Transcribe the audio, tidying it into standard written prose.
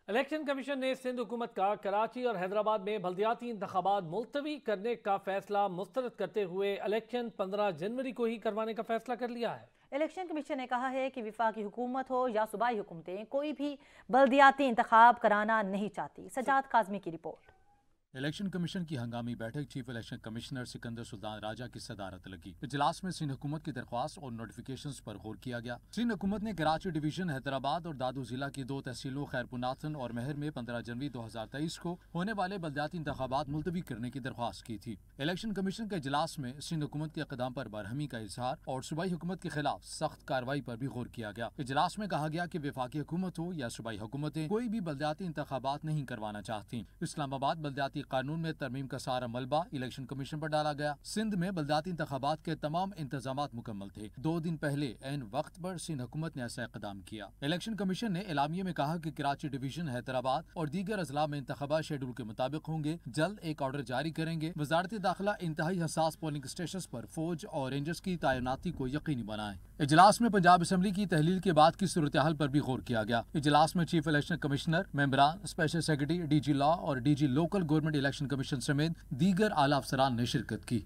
Election commission نے سندھ حکومت کا کراچی اور حیدرآباد میں بلدیاتی انتخابات ملتوی کرنے کا فیصلہ مسترد کرتے ہوئے الیکشن 15 جنوری کو ہی کروانے کا فیصلہ کر لیا ہے۔ الیکشن کمیشن نے کہا ہے کہ وفاقی حکومت ہو یا صوبائی حکومتیں کوئی بھی بلدیاتی انتخاب کرانا نہیں چاہتی۔ سجاد کاظمی کی رپورٹ۔ الیکشن کمیشن کی ہنگامی بیٹھک چیف الیکشن کمشنر سکندر سلطان راجہ کی صدارت لگی۔ اجلاس میں سندھ حکومت کی درخواست اور نوٹیفیکیشنز پر غور کیا گیا۔ سندھ حکومت نے کراچی ڈویژن، حیدرآباد اور دادو ضلع کی 2 تحصیلوں خیرپوناتھن اور مہر میں 15 جنوری 2023 کو ہونے والے بلدیاتی انتخابات ملتوی کرنے کی درخواست کی تھی۔ الیکشن کمیشن کے اجلاس میں سندھ حکومت کے اقدام پر برہمی کا اظہار اور صوبائی حکومت کے خلاف سخت کارروائی پر بھی غور کیا گیا۔ اجلاس میں کہا گیا کہ وفاقی حکومت ہو یا صوبائی حکومتیں کوئی بھی بلدیاتی انتخابات نہیں کروانا چاہتی۔ اسلام آباد بلدیاتی قانون میں ترمیم کا سارا ملبہ الیکشن کمیشن پر ڈالا گیا۔ سندھ میں بلدیاتی انتخابات کے تمام انتظامات مکمل تھے۔ 2 دن پہلے عین وقت پر سندھ حکومت نے ایسا اقدام کیا۔ الیکشن کمیشن نے اعلامیے میں کہا کہ کراچی ڈویژن، حیدرآباد اور دیگر اضلاع میں انتخابات شیڈول کے مطابق ہوں گے۔ جلد ایک آرڈر جاری کریں گے۔ وزارت داخلہ انتہائی حساس پولنگ اسٹیشنز پر فوج اور رینجرز کی تعیناتی کو یقینی بنائے۔ اجلاس میں پنجاب اسمبلی کی تحلیل کے بعد کی صورتحال پر بھی غور کیا گیا۔ اجلاس میں چیف الیکشن کمشنر، ممبران، special secretary, D G law اور D G local government election commission سمیت دیگر اعلیٰ افسران نے شرکت کی۔